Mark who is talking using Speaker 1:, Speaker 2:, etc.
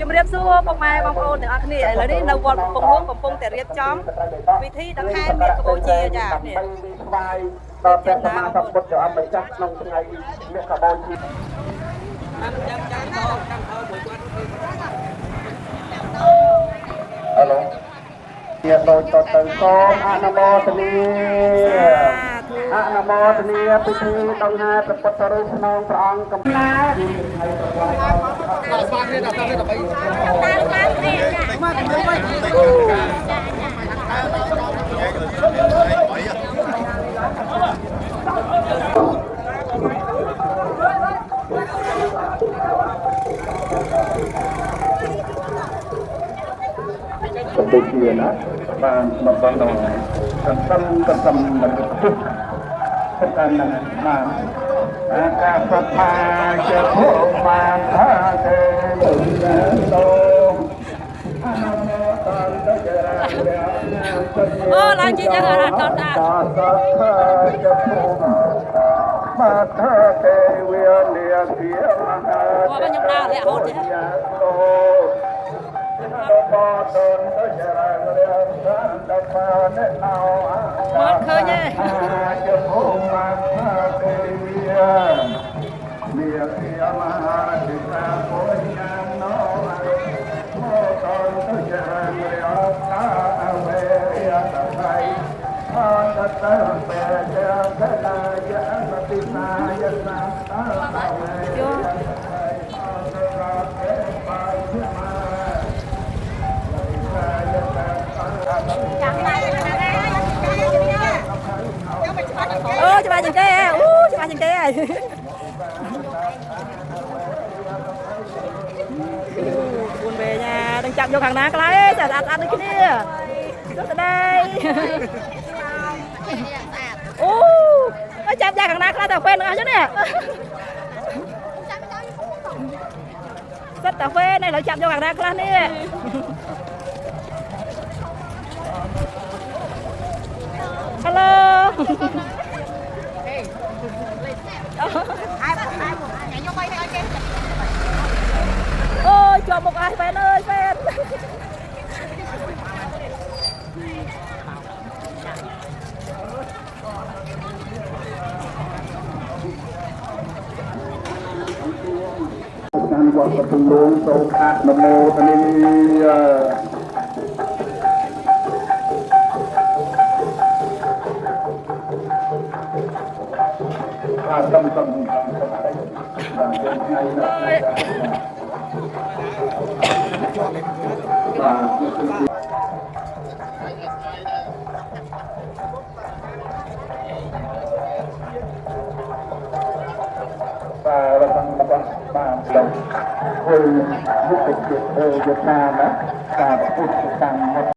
Speaker 1: ជំរាបសួរពុកម៉ែបងប្អូនទាំងអស់គ្នាឥឡូវនេះនៅវត្តកំពង់កំពុងតែរៀបចំពិធីដង្ហែមាឃកម្ពុជាចានេះ
Speaker 2: ថ្វាយដល់ព្រះសម្មាសម្ពុទ្ធព្រះអង្គម្ចាស់ក្នុងថ្ងៃមាឃកម្ពុជាហឡូជាដូចតទៅសូមអនុមោទនាអនុមោទនាពិធីដង្ហែព្រះពុទ្ធរូបក្នុងព្រះអង្គកំណាស្វាគ្នាដល់ទៅដើម្បីទៅជាណាបានមកដល់កន្ទឹមនឹងទុកតែនឹងបានអាកាសថាជាភូមិបានថាទេ
Speaker 1: អូឡើងជាយ៉ាងណាតតតា
Speaker 2: បាទទេវាលាពីមហា
Speaker 1: អូខ្ញុំដើរលាក់ហូតទេមកឃើញទេ
Speaker 2: ជាភូមិបានថាទេវាលាពីមហាទេសាពុញ្ញាណោមកតទៅចររតាអវេយតថៃអនតតពេជកលាយអតិសាយសាតាអវេយោ
Speaker 1: អូច្បាស់ជាងគេអូច្បាស់ជាងគេហើយពួនវេញានឹងចាប់យកខាងណាខ្លះទេស្អាតដូចគ្នាសួស្ដីអូមកចាប់យកខាងណាខ្លះតែពេលនឹងអស់ចឹងនេះសិតតែពេលនេះឡើយចាប់យកខាងណាខ្លះនេះHello. Ôi cho một ai fan ơi fan.
Speaker 2: Sang buat pertulung sokat namo tani tâm tâm và đồng hồi lúc Việt Nam đó và